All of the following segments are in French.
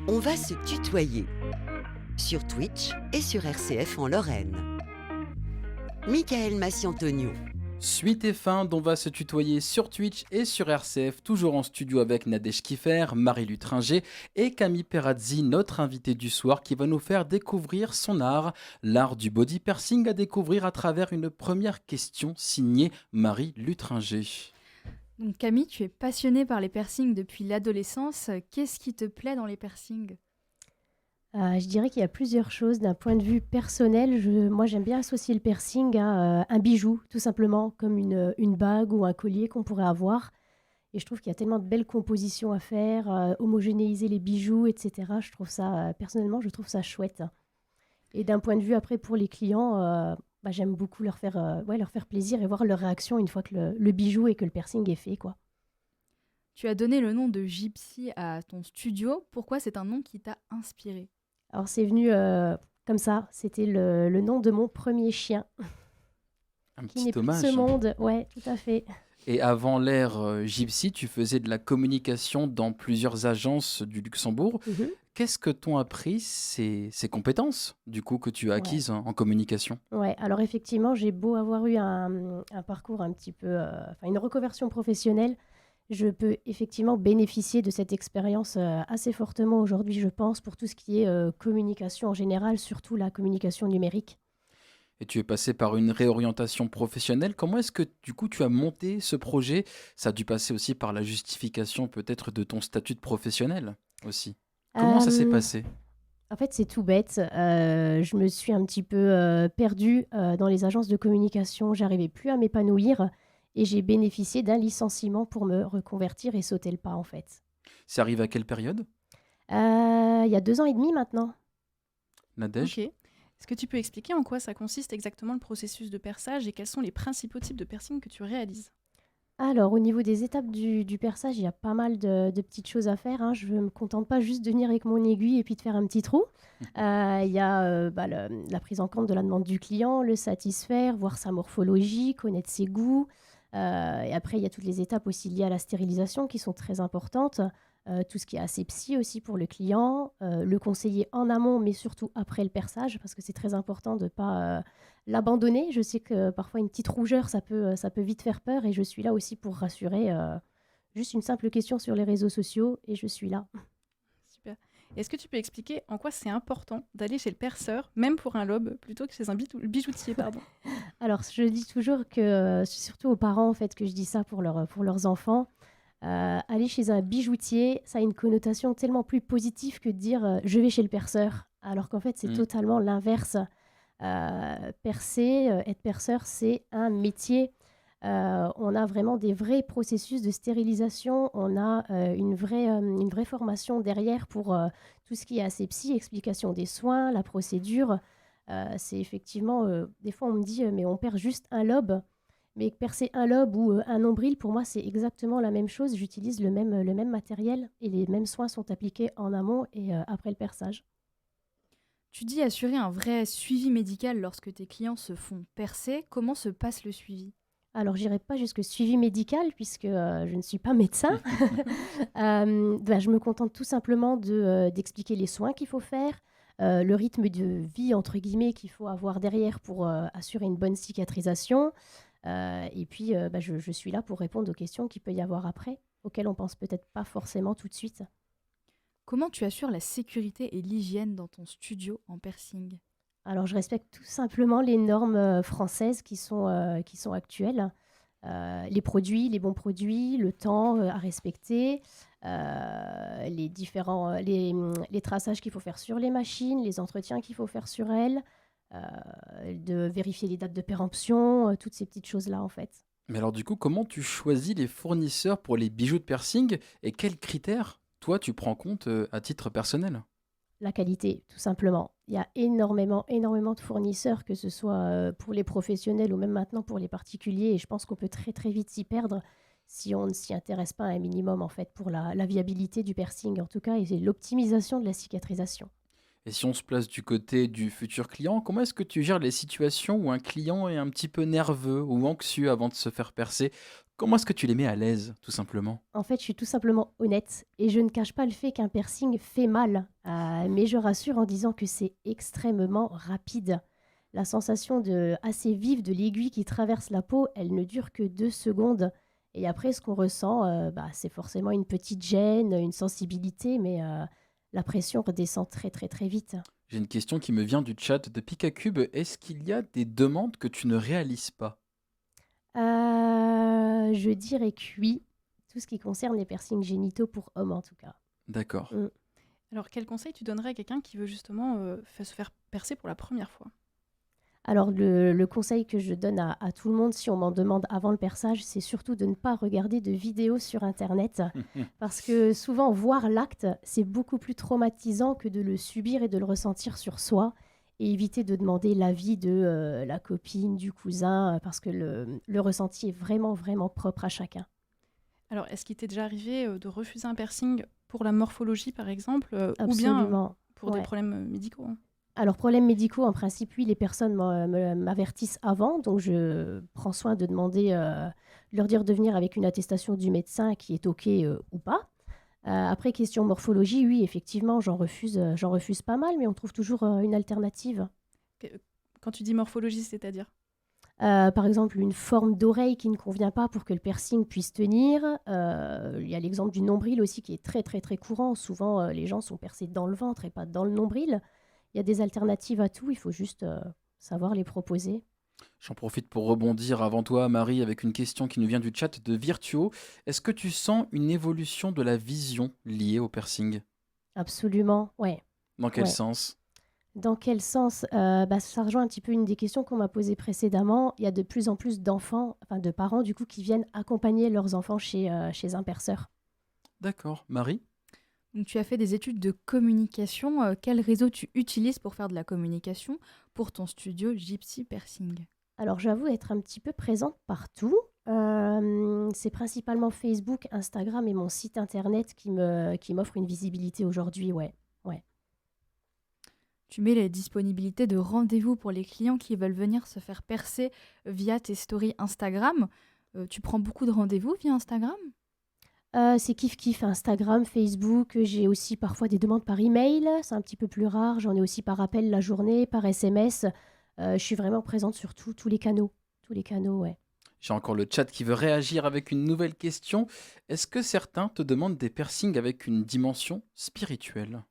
On va se tutoyer sur Twitch et sur RCF en Lorraine. Michael Massiantonio. Suite et fin d'On va se tutoyer sur Twitch et sur RCF, toujours en studio avec Nadège Kiffer, Marie Lutringer et Camille Perazzi, notre invité du soir qui va nous faire découvrir son art, l'art du body piercing à découvrir à travers une première question signée Marie Lutringer. Donc Camille, tu es passionnée par les piercings depuis l'adolescence. Qu'est-ce qui te plaît dans les piercings ? Je dirais qu'il y a plusieurs choses. D'un point de vue personnel, moi j'aime bien associer le piercing à un bijou, tout simplement, comme une bague ou un collier qu'on pourrait avoir. Et je trouve qu'il y a tellement de belles compositions à faire, homogénéiser les bijoux, etc. Je trouve ça, personnellement, je trouve ça chouette. Et d'un point de vue après pour les clients, j'aime beaucoup leur faire plaisir et voir leur réaction une fois que le bijou et que le piercing est fait, quoi. Tu as donné le nom de Gypsy à ton studio. Pourquoi c'est un nom qui t'a inspiré ? Alors c'est venu comme ça, c'était le nom de mon premier chien, Un qui n'est petit plus de hommage. ce monde. Ouais, tout à fait. Et avant l'ère Gypsy, tu faisais de la communication dans plusieurs agences du Luxembourg. Mhm. Qu'est-ce que t'ont appris ces compétences, du coup, que tu as acquises en communication ? Ouais, alors effectivement, j'ai beau avoir eu un parcours un petit peu, une reconversion professionnelle, je peux effectivement bénéficier de cette expérience assez fortement aujourd'hui, je pense, pour tout ce qui est communication en général, surtout la communication numérique. Et tu es passé par une réorientation professionnelle. Comment est-ce que, du coup, tu as monté ce projet ? Ça a dû passer aussi par la justification peut-être de ton statut de professionnel aussi. Comment ça s'est Euh, passé ? En fait, c'est tout bête. Je me suis un petit peu perdue dans les agences de communication. J'arrivais plus à m'épanouir et j'ai bénéficié d'un licenciement pour me reconvertir et sauter le pas, en fait. C'est arrivé à quelle période, Il y a 2 ans et demi maintenant. Nadège ? Ok. Est-ce que tu peux expliquer en quoi ça consiste exactement le processus de perçage et quels sont les principaux types de piercing que tu réalises ? Alors, au niveau des étapes du perçage, il y a pas mal de petites choses à faire, hein. Je ne me contente pas juste de venir avec mon aiguille et puis de faire un petit trou. Il y a la prise en compte de la demande du client, le satisfaire, voir sa morphologie, connaître ses goûts. Et après, il y a toutes les étapes aussi liées à la stérilisation qui sont très importantes. Tout ce qui est asepsie aussi pour le client, le conseiller en amont, mais surtout après le perçage, parce que c'est très important de ne pas l'abandonner. Je sais que parfois une petite rougeur, ça peut vite faire peur et je suis là aussi pour rassurer. Juste une simple question sur les réseaux sociaux et je suis là. Super. Est-ce que tu peux expliquer en quoi c'est important d'aller chez le perceur, même pour un lobe, plutôt que chez un bijoutier, pardon ? Alors, je dis toujours que, c'est surtout aux parents en fait, que je dis ça pour leurs enfants. Aller chez un bijoutier, ça a une connotation tellement plus positive que de dire je vais chez le perceur. Alors qu'en fait, c'est totalement l'inverse. Être perceur, c'est un métier. On a vraiment des vrais processus de stérilisation. On a une vraie formation derrière pour tout ce qui est asepsie, explication des soins, la procédure. C'est effectivement, des fois on me dit, mais on perd juste un lobe. Mais percer un lobe ou un nombril, pour moi, c'est exactement la même chose. J'utilise le même matériel et les mêmes soins sont appliqués en amont et après le perçage. Tu dis assurer un vrai suivi médical lorsque tes clients se font percer. Comment se passe le suivi ? Alors, j'irai pas jusque suivi médical puisque je ne suis pas médecin. Je me contente tout simplement d'expliquer les soins qu'il faut faire, le rythme de vie, entre guillemets, qu'il faut avoir derrière pour assurer une bonne cicatrisation. Et puis, je suis là pour répondre aux questions qu'il peut y avoir après, auxquelles on pense peut-être pas forcément tout de suite. Comment tu assures la sécurité et l'hygiène dans ton studio en piercing ? Alors, je respecte tout simplement les normes françaises qui sont actuelles. Les produits, les bons produits, le temps à respecter, les traçages qu'il faut faire sur les machines, les entretiens qu'il faut faire sur elles, de vérifier les dates de péremption, toutes ces petites choses-là en fait. Mais alors, du coup, comment tu choisis les fournisseurs pour les bijoux de piercing et quels critères, toi, tu prends compte à titre personnel ? La qualité, tout simplement. Il y a énormément de fournisseurs, que ce soit pour les professionnels ou même maintenant pour les particuliers. Et je pense qu'on peut très très vite s'y perdre si on ne s'y intéresse pas un minimum en fait pour la viabilité du piercing en tout cas et c'est l'optimisation de la cicatrisation. Et si on se place du côté du futur client, comment est-ce que tu gères les situations où un client est un petit peu nerveux ou anxieux avant de se faire percer ? Comment est-ce que tu les mets à l'aise, tout simplement? En fait, je suis tout simplement honnête et je ne cache pas le fait qu'un piercing fait mal, mais je rassure en disant que c'est extrêmement rapide. La sensation assez vive de l'aiguille qui traverse la peau, elle ne dure que 2 secondes. Et après, ce qu'on ressent, c'est forcément une petite gêne, une sensibilité, mais la pression redescend très très très vite. J'ai une question qui me vient du chat de Pikacube. Est-ce qu'il y a des demandes que tu ne réalises pas? Je dirais que oui, tout ce qui concerne les piercings génitaux pour hommes en tout cas. D'accord. Mm. Alors, quel conseil tu donnerais à quelqu'un qui veut justement se faire percer pour la première fois? Alors, le conseil que je donne à tout le monde, si on m'en demande avant le perçage, c'est surtout de ne pas regarder de vidéos sur Internet. Parce que souvent, voir l'acte, c'est beaucoup plus traumatisant que de le subir et de le ressentir sur soi. Et éviter de demander l'avis de la copine, du cousin, parce que le ressenti est vraiment, vraiment propre à chacun. Alors, est-ce qu'il t'est déjà arrivé de refuser un piercing pour la morphologie, par exemple, ou bien Absolument. pour Ouais. des problèmes médicaux, hein? Alors, problèmes médicaux, en principe, oui, les personnes m'avertissent avant, donc je prends soin de demander, leur dire de venir avec une attestation du médecin qui est OK ou pas. Après, question morphologie, oui, effectivement, j'en refuse pas mal, mais on trouve toujours une alternative. Quand tu dis morphologie, c'est-à-dire? Par exemple, une forme d'oreille qui ne convient pas pour que le piercing puisse tenir. Il y a l'exemple du nombril aussi qui est très, très, très courant. Souvent, les gens sont percés dans le ventre et pas dans le nombril. Il y a des alternatives à tout, il faut juste savoir les proposer. J'en profite pour rebondir avant toi, Marie, avec une question qui nous vient du chat de Virtuo. Est-ce que tu sens une évolution de la vision liée au piercing? Absolument, ouais. Dans quel Ouais. sens? Dans quel sens? Ça rejoint un petit peu une des questions qu'on m'a posées précédemment. Il y a de plus en plus d'enfants, enfin de parents du coup, qui viennent accompagner leurs enfants chez un perceur. D'accord. Marie? Donc, tu as fait des études de communication. Quel réseau tu utilises pour faire de la communication pour ton studio Gypsy Piercing? Alors j'avoue être un petit peu présente partout. C'est principalement Facebook, Instagram et mon site internet qui m'offrent une visibilité aujourd'hui, ouais. Tu mets les disponibilités de rendez-vous pour les clients qui veulent venir se faire percer via tes stories Instagram. Tu prends beaucoup de rendez-vous via Instagram? C'est kiff-kiff, Instagram, Facebook. J'ai aussi parfois des demandes par email, c'est un petit peu plus rare. J'en ai aussi par appel la journée, par SMS. Je suis vraiment présente sur tous les canaux. Tous les canaux, ouais. J'ai encore le chat qui veut réagir avec une nouvelle question. Est-ce que certains te demandent des piercings avec une dimension spirituelle?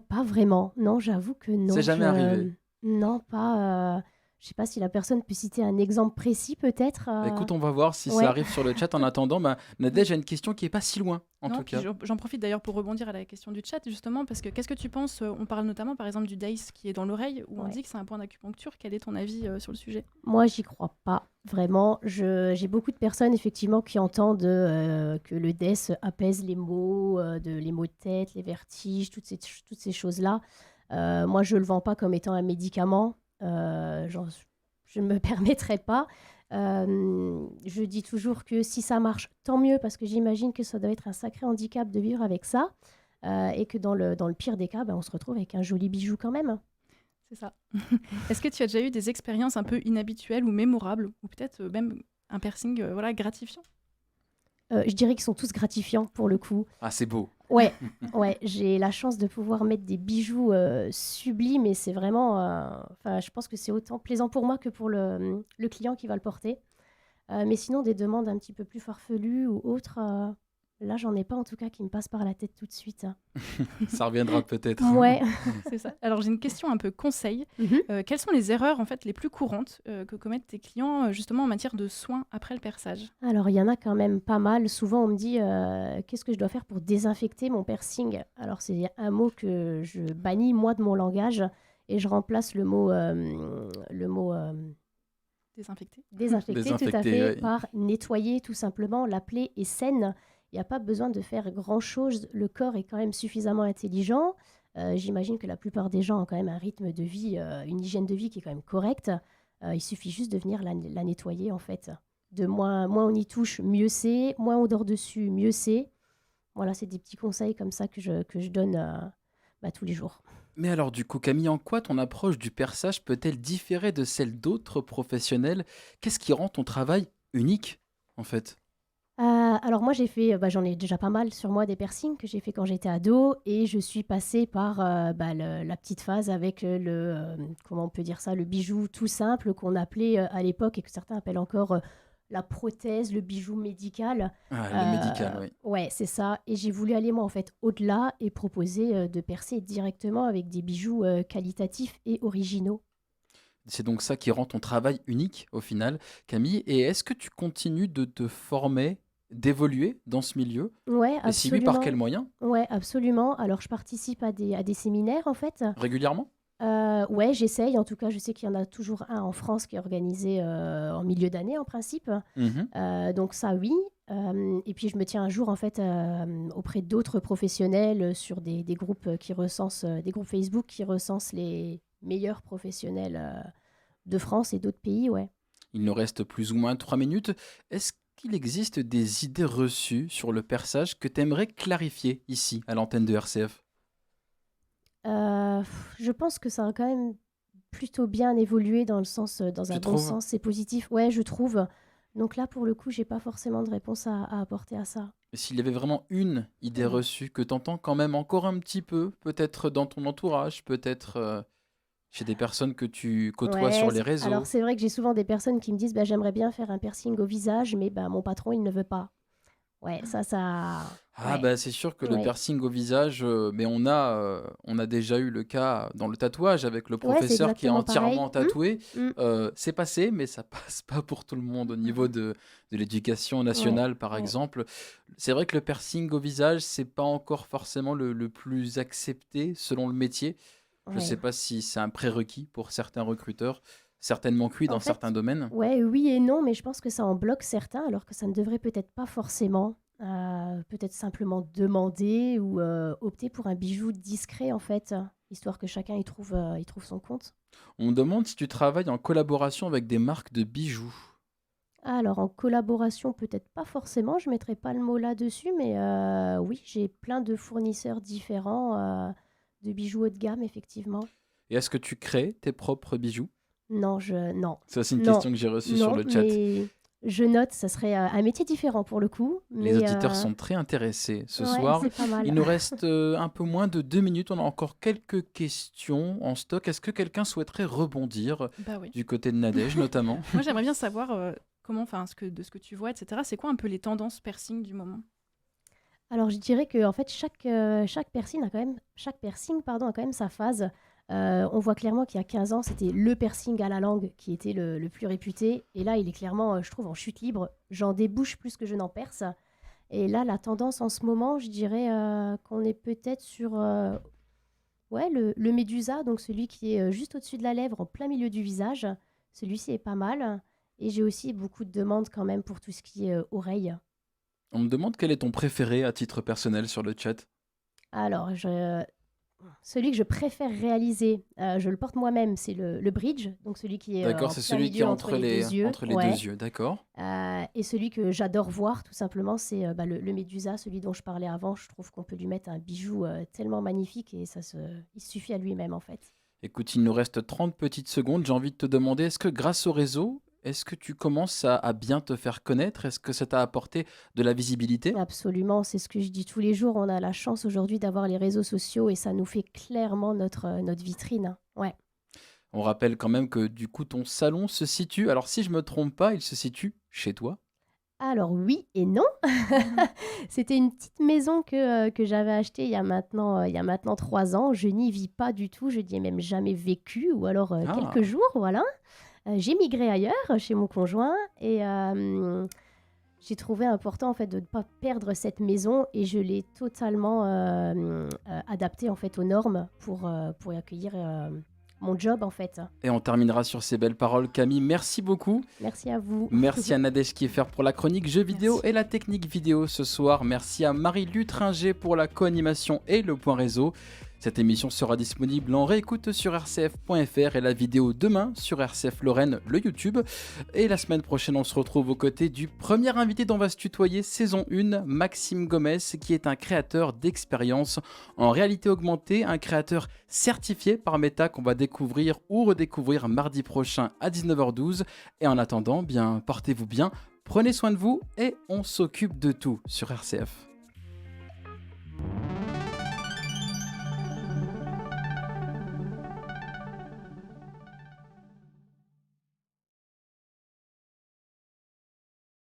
Pas vraiment. Non, j'avoue que non. C'est jamais arrivé. Non, pas. Je sais pas si la personne peut citer un exemple précis, peut-être. Bah, écoute, on va voir si ouais. ça arrive sur le chat. En attendant, Nadège a une question qui est pas si loin, en Non, tout puis cas. j'en profite d'ailleurs pour rebondir à la question du chat, justement, parce que qu'est-ce que tu penses? On parle notamment, par exemple, du DAIS qui est dans l'oreille, où on Ouais. dit que c'est un point d'acupuncture. Quel est ton avis sur le sujet? Moi, j'y crois pas, vraiment. J'ai beaucoup de personnes, effectivement, qui entendent que le DES apaise les maux, les maux de tête, les vertiges, toutes ces choses-là. Moi, je le vends pas comme étant un médicament. Je ne me permettrai pas. Je dis toujours que si ça marche, tant mieux, parce que j'imagine que ça doit être un sacré handicap de vivre avec ça. Et que dans le pire des cas, on se retrouve avec un joli bijou quand même. C'est ça. Est-ce que tu as déjà eu des expériences un peu inhabituelles ou mémorables, ou peut-être même un piercing gratifiant? Je dirais qu'ils sont tous gratifiants pour le coup. Ah, c'est beau. Ouais, j'ai la chance de pouvoir mettre des bijoux sublimes et c'est vraiment... je pense que c'est autant plaisant pour moi que pour le client qui va le porter. Mais sinon, des demandes un petit peu plus farfelues ou autres, là, j'en ai pas en tout cas qui me passent par la tête tout de suite. Ça reviendra peut-être. Ouais. C'est ça. Alors j'ai une question un peu conseil. Quelles sont les erreurs en fait les plus courantes que commettent tes clients justement en matière de soins après le perçage? Alors, il y en a quand même pas mal. Souvent, on me dit qu'est-ce que je dois faire pour désinfecter mon piercing? Alors, c'est un mot que je bannis, moi, de mon langage, et je remplace le mot Désinfecter. désinfecter, tout à Désinfecter, fait, oui. par nettoyer, tout simplement. La plaie est saine. Il n'y a pas besoin de faire grand-chose. Le corps est quand même suffisamment intelligent. J'imagine que la plupart des gens ont quand même un rythme de vie, une hygiène de vie qui est quand même correcte. Il suffit juste de venir la nettoyer, en fait. Moins on y touche, mieux c'est. Moins on dort dessus, mieux c'est. Voilà, c'est des petits conseils comme ça que je donne tous les jours. Mais alors du coup, Camille, en quoi ton approche du perçage peut-elle différer de celle d'autres professionnels? Qu'est-ce qui rend ton travail unique, en fait? Alors moi j'ai fait, j'en ai déjà pas mal sur moi des piercings que j'ai fait quand j'étais ado et je suis passée par, la petite phase avec, comment on peut dire ça? Le bijou tout simple qu'on appelait, à l'époque et que certains appellent encore, la prothèse, le bijou médical. Ah, le médical, oui. Ouais, c'est ça et j'ai voulu aller moi en fait au-delà et proposer, de percer directement avec des bijoux, qualitatifs et originaux. C'est donc ça qui rend ton travail unique au final, Camille. Et est-ce que tu continues de te former, d'évoluer dans ce milieu? Ouais, Et si oui, par absolument. quels moyens? Ouais, absolument. Alors je participe à des séminaires en fait. Régulièrement? Ouais, j'essaye. En tout cas, je sais qu'il y en a toujours un en France qui est organisé, en milieu d'année en principe. Mhm. Donc ça, oui. Et puis je me tiens un jour en fait, auprès d'autres professionnels, sur des groupes, qui recensent, des groupes Facebook qui recensent les meilleurs professionnels, de France et d'autres pays, ouais. Il nous reste plus ou moins 3 minutes. Est-ce qu'il existe des idées reçues sur le perçage que tu aimerais clarifier ici, à l'antenne de RCF? Je pense que ça a quand même plutôt bien évolué dans le sens, dans Tu un bon trouves? sens, c'est positif. Ouais, je trouve. Donc là, pour le coup, j'ai pas forcément de réponse à apporter à ça. S'il y avait vraiment une idée Mmh. reçue que tu entends quand même encore un petit peu, peut-être dans ton entourage, peut-être chez des personnes que tu côtoies Ouais, sur les alors réseaux. c'est vrai que j'ai souvent des personnes qui me disent: «Bah, j'aimerais bien faire un piercing au visage, mais bah, mon patron, il ne veut pas». Ouais, ça Ah ouais, bah c'est sûr que le ouais. piercing au visage, mais on a déjà eu le cas dans le tatouage avec le Ouais, c'est professeur qui est exactement pareil. entièrement tatoué. Mmh. C'est passé, mais ça passe pas pour tout le monde au niveau Mmh. de l'éducation Ouais, nationale, par ouais, exemple. C'est vrai que le piercing au visage, c'est pas encore forcément le plus accepté selon le métier. Je sais ouais. pas si c'est un prérequis pour certains recruteurs, certainement que oui En dans certains fait, domaines. ouais, oui et non, mais je pense que ça en bloque certains, alors que ça ne devrait peut-être pas forcément. Peut-être simplement demander ou, opter pour un bijou discret, en fait, histoire que chacun y trouve son compte. On me demande si tu travailles en collaboration avec des marques de bijoux. Alors en collaboration, peut-être pas forcément, je mettrai pas le mot là-dessus, mais oui, j'ai plein de fournisseurs différents, de bijoux haut de gamme, effectivement. Et est-ce que tu crées tes propres bijoux? Non, non, Ça, c'est une non, question que j'ai reçue sur non, le chat. mais je note, ça serait, un métier différent pour le coup, Les mais auditeurs sont très intéressés ce ouais, soir. c'est pas mal. Il nous reste un peu moins de 2 minutes. On a encore quelques questions en stock. Est-ce que quelqu'un souhaiterait rebondir Bah oui. du côté de Nadège notamment? Moi, j'aimerais bien savoir comment, enfin, de ce que tu vois, etc. C'est quoi un peu les tendances piercing du moment? Alors je dirais que en fait chaque piercing pardon, a quand même sa phase. On voit clairement qu'il y a 15 ans, c'était le piercing à la langue qui était le plus réputé et là, il est clairement, je trouve en chute libre. J'en débouche plus que je n'en perce et là, la tendance en ce moment, je dirais, qu'on est peut-être sur, ouais, le médusa, donc celui qui est, juste au-dessus de la lèvre, en plein milieu du visage. Celui-ci est pas mal et j'ai aussi beaucoup de demandes quand même pour tout ce qui est, oreilles. On me demande quel est ton préféré à titre personnel sur le chat. Alors, celui que je préfère réaliser, je le porte moi-même, c'est le bridge, donc celui qui est, D'accord, en c'est plein celui qui est milieu entre les deux yeux. entre les Ouais. 2 yeux, d'accord. Et celui que j'adore voir, tout simplement, c'est le médusa, celui dont je parlais avant. Je trouve qu'on peut lui mettre un bijou, tellement magnifique et il suffit à lui-même, en fait. Écoute, il nous reste 30 petites secondes. J'ai envie de te demander, est-ce que grâce au réseau, est-ce que tu commences à bien te faire connaître? Est-ce que ça t'a apporté de la visibilité? Absolument, c'est ce que je dis tous les jours. On a la chance aujourd'hui d'avoir les réseaux sociaux et ça nous fait clairement notre vitrine, hein. Ouais. On rappelle quand même que du coup, ton salon se situe, alors si je me trompe pas, il se situe chez toi. Alors oui et non. C'était une petite maison que j'avais achetée il y a maintenant 3 ans. Je n'y vis pas du tout, je n'y ai même jamais vécu ou alors, quelques Ah, jours, voilà. J'ai migré ailleurs, chez mon conjoint et j'ai trouvé important, en fait, de ne pas perdre cette maison et je l'ai totalement, adaptée, en fait, aux normes pour y accueillir, mon job, en fait. et on terminera sur ces belles paroles. Camille, merci beaucoup. Merci à vous. Merci à Nadège Kiefer pour la chronique jeux vidéo Merci. et la technique vidéo ce soir. Merci à Marie Lutringer pour la co-animation et le point réseau. Cette émission sera disponible en réécoute sur rcf.fr et la vidéo demain sur RCF Lorraine, le YouTube. Et la semaine prochaine, on se retrouve aux côtés du premier invité dont on va se tutoyer, saison 1, Maxime Gomez, qui est un créateur d'expérience en réalité augmentée, un créateur certifié par Meta qu'on va découvrir ou redécouvrir mardi prochain à 19h12. Et en attendant, bien, portez-vous bien, prenez soin de vous et on s'occupe de tout sur RCF.